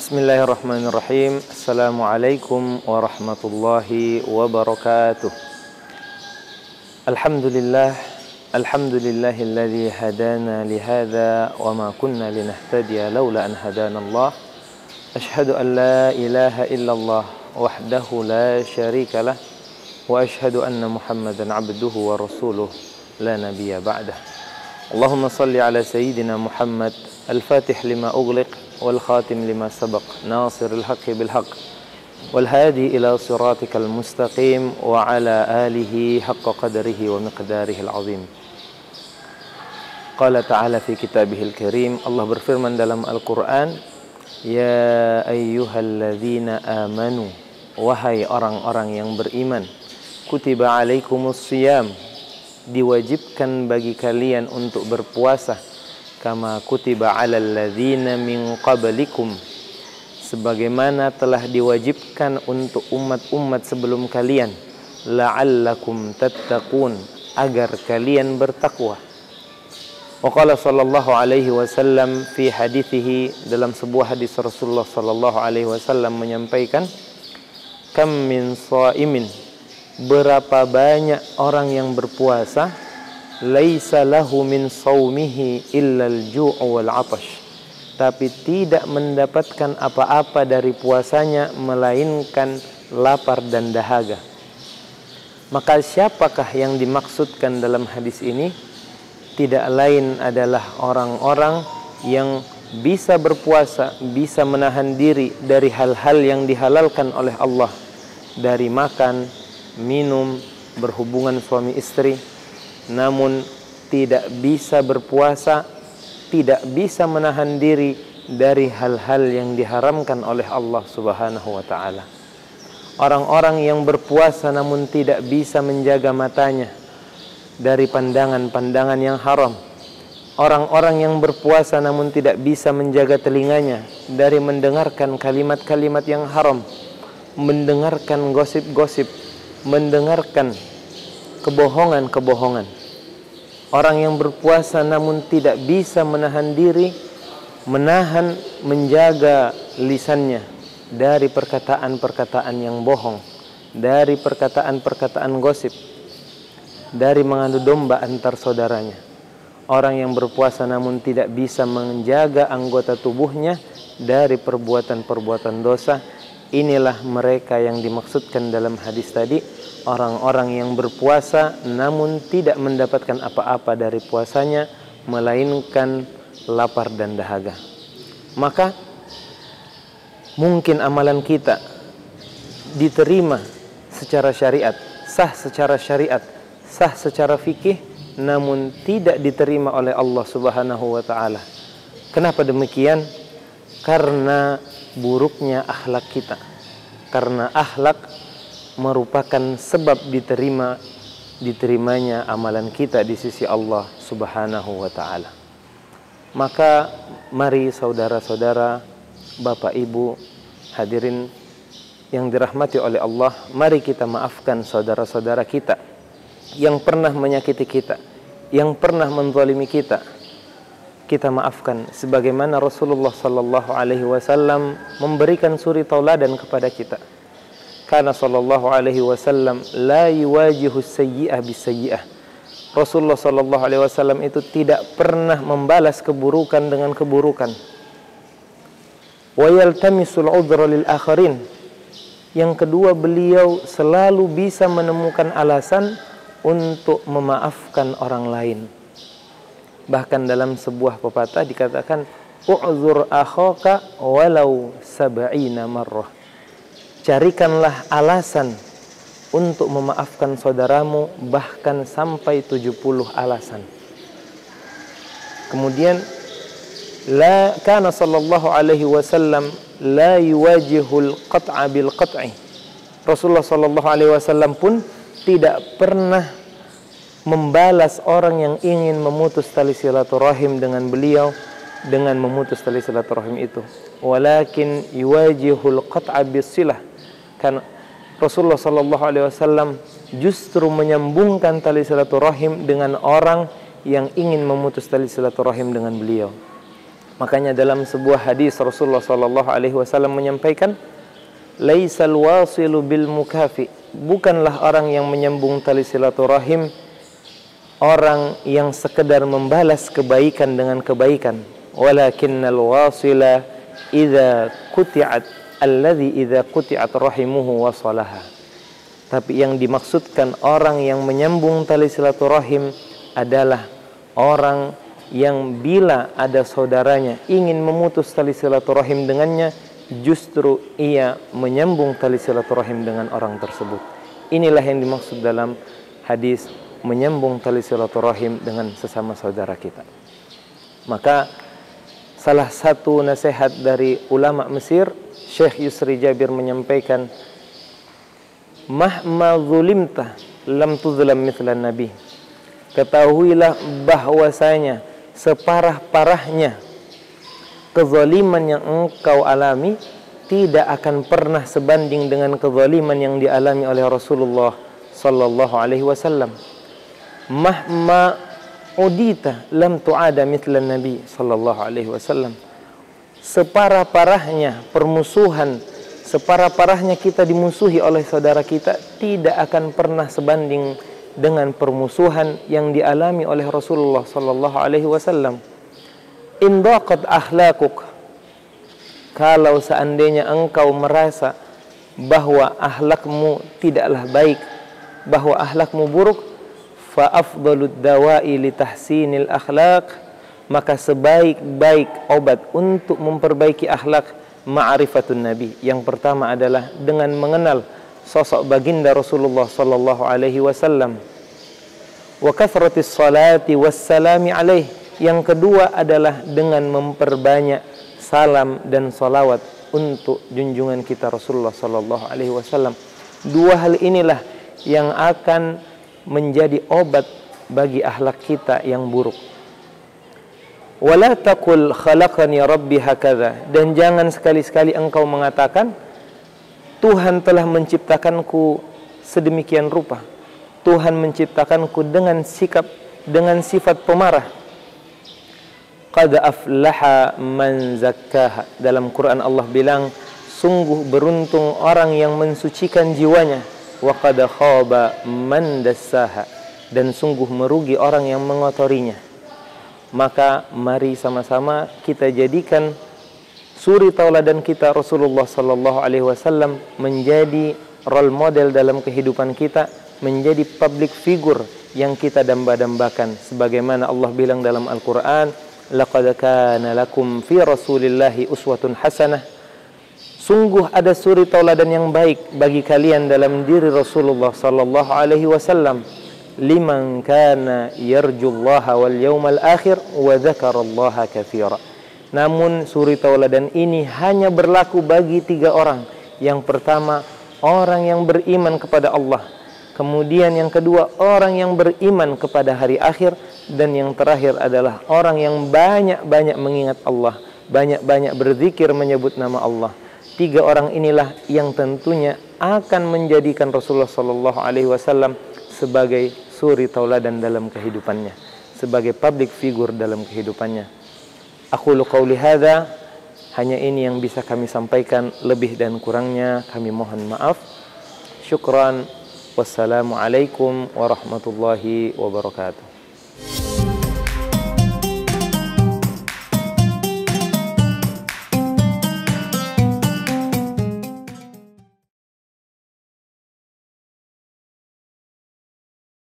Bismillahirrahmanirrahim. Assalamualaikum warahmatullahi wabarakatuh. Alhamdulillahilladzi hadana lihadza wa ma kunna linahtadiya laula an hadanallah. Ashhadu an la ilaha illallah wahdahu la syarika lah wa ashhadu anna Muhammadan abduhu wa rasuluh la nabiyya ba'dah. Allahumma salli ala sayyidina Muhammad al-fatih lima ughliq wal khatim lima sabaq nasiril haqqi bil haqq wal hadi ila siratikal mustaqim wa ala alihi haqqa qadrihi wa miqdarihi al azim. Qala ta'ala fi kitabihil karim, Allah berfirman dalam Al-Qur'an, ya ayyuhalladzina amanu, wahai orang-orang yang beriman, kutiba alaikumus shiyam, diwajibkan bagi kalian untuk berpuasa, kama kutiba alal ladzina min qablikum, sebagaimana telah diwajibkan untuk umat-umat sebelum kalian, la'allakum tattaqun, agar kalian bertakwa. Wa qala sallallahu alaihi wasallam fi hadithihi, dalam sebuah hadis Rasulullah sallallahu alaihi wasallam menyampaikan, kam min shaimin, berapa banyak orang yang berpuasa, laisa lahu min saumihi illa al-ju' wal 'atash, tapi tidak mendapatkan apa-apa dari puasanya melainkan lapar dan dahaga. Maka siapakah yang dimaksudkan dalam hadis ini? Tidak lain adalah orang-orang yang bisa berpuasa, bisa menahan diri dari hal-hal yang dihalalkan oleh Allah, dari makan, minum, berhubungan suami istri, namun tidak bisa berpuasa, tidak bisa menahan diri dari hal-hal yang diharamkan oleh Allah Subhanahu wa ta'ala. Orang-orang yang berpuasa namun tidak bisa menjaga matanya dari pandangan-pandangan yang haram. Orang-orang yang berpuasa namun tidak bisa menjaga telinganya dari mendengarkan kalimat-kalimat yang haram, mendengarkan gosip-gosip, mendengarkan kebohongan-kebohongan. Orang yang berpuasa namun tidak bisa menahan diri, menjaga lisannya dari perkataan-perkataan yang bohong, dari perkataan-perkataan gosip, dari mengadu domba antar saudaranya. Orang yang berpuasa namun tidak bisa menjaga anggota tubuhnya dari perbuatan-perbuatan dosa. Inilah mereka yang dimaksudkan dalam hadis tadi, orang-orang yang berpuasa namun tidak mendapatkan apa-apa dari puasanya melainkan lapar dan dahaga. Maka mungkin amalan kita diterima secara syariat, sah secara syariat, sah secara fikih, namun tidak diterima oleh Allah Subhanahu wa ta'ala. Kenapa demikian? Karena buruknya akhlak kita. Karena akhlak merupakan sebab diterimanya amalan kita di sisi Allah Subhanahu wa ta'ala. Maka mari saudara-saudara, bapak ibu, hadirin yang dirahmati oleh Allah, mari kita maafkan saudara-saudara kita yang pernah menyakiti kita, yang pernah menzalimi kita. Kita maafkan sebagaimana Rasulullah sallallahu alaihi wasallam memberikan suri tauladan kepada kita. Karena sallallahu alaihi wasallam la yuwajihu sayyi'ah bisayyi'ah. Rasulullah sallallahu alaihi wasallam itu tidak pernah membalas keburukan dengan keburukan. Wa yaltamisul 'udhra lil akharin. Yang kedua, beliau selalu bisa menemukan alasan untuk memaafkan orang lain. Bahkan dalam sebuah pepatah dikatakan, u'zur akhaka walau sab'ina marrah. Carikanlah alasan untuk memaafkan saudaramu bahkan sampai 70 alasan. Kemudian kana sallallahu alaihi wasallam la yuwajihul qat'a bil qat'i. Rasulullah sallallahu alaihi wasallam pun tidak pernah membalas orang yang ingin memutus tali silaturahim dengan beliau dengan memutus tali silaturahim itu. Walakin yuwajihul qat'a bis-silah. Kan Rasulullah sallallahu alaihi wasallam justru menyambungkan tali silaturahim dengan orang yang ingin memutus tali silaturahim dengan beliau. Makanya dalam sebuah hadis Rasulullah sallallahu alaihi wasallam menyampaikan, "Laisal wasilu bil mukafi." Bukanlah orang yang menyambung tali silaturahim orang yang sekedar membalas kebaikan dengan kebaikan. Walakinnal wasila idza quti'at alladhi idza quti'at rahimuhu wasalaha. Tapi yang dimaksudkan orang yang menyambung tali silaturahim adalah orang yang bila ada saudaranya ingin memutus tali silaturahim dengannya, justru ia menyambung tali silaturahim dengan orang tersebut. Inilah yang dimaksud dalam hadis menyambung tali silaturahim dengan sesama saudara kita. Maka salah satu nasihat dari ulama Mesir, Syekh Yusri Jabir menyampaikan, "Mahma zulimta lam tuzlam mithlan nabi." Ketahuilah bahwasanya separah-parahnya kezaliman yang engkau alami tidak akan pernah sebanding dengan kezaliman yang dialami oleh Rasulullah sallallahu alaihi wasallam. Mahma udita lam tu'ada mithlan nabi sallallahu alaihi wasallam. Separah-parahnya permusuhan, separah-parahnya kita dimusuhi oleh saudara kita, tidak akan pernah sebanding dengan permusuhan yang dialami oleh Rasulullah sallallahu alaihi wasallam. In daqat akhlaquk, kalau seandainya engkau merasa bahwa akhlakmu tidaklah baik, bahwa akhlakmu buruk, fa afdalud dawa'i li tahsinil akhlaq, maka sebaik-baik obat untuk memperbaiki akhlak ma'rifatun nabi. Yang pertama adalah dengan mengenal sosok baginda Rasulullah sallallahu alaihi wasallam. Wa kathratis salati wassalami alaihi. Yang kedua adalah dengan memperbanyak salam dan salawat untuk junjungan kita Rasulullah sallallahu alaihi wasallam. Dua hal inilah yang akan menjadi obat bagi akhlak kita yang buruk. Wala taqul khalaqani rabbi hakadha, dan jangan sekali-sekali engkau mengatakan Tuhan telah menciptakanku sedemikian rupa. Tuhan menciptakanku dengan sifat pemarah. Qad aflaha man zakkaha. Dalam Quran Allah bilang, sungguh beruntung orang yang mensucikan jiwanya. Wa qad khaba man dassaha. Dan sungguh merugi orang yang mengotorinya. Maka mari sama-sama kita jadikan suri tauladan kita Rasulullah sallallahu alaihi wasallam menjadi role model dalam kehidupan kita, menjadi public figure yang kita damba-dambakan. Sebagaimana Allah bilang dalam Al-Quran, laqad kana lakum fi rasulillahi uswatun hasanah. Sungguh ada suri tauladan yang baik bagi kalian dalam diri Rasulullah sallallahu alaihi wasallam. Liman kana yarjullaha wal yawmal akhir wa dzakarallaha katsira. Namun suri tauladan ini hanya berlaku bagi 3 orang. Yang pertama, orang yang beriman kepada Allah. Kemudian yang kedua, orang yang beriman kepada hari akhir. Dan yang terakhir adalah orang yang banyak-banyak mengingat Allah, banyak-banyak berzikir menyebut nama Allah. 3 orang inilah yang tentunya akan menjadikan Rasulullah sallallahu alaihi wasallam sebagai suri tauladan dalam kehidupannya, sebagai public figure dalam kehidupannya. Aqulu qauli hadza, hanya ini yang bisa kami sampaikan, lebih dan kurangnya kami mohon maaf. Syukran. Wassalamualaikum warahmatullahi wabarakatuh.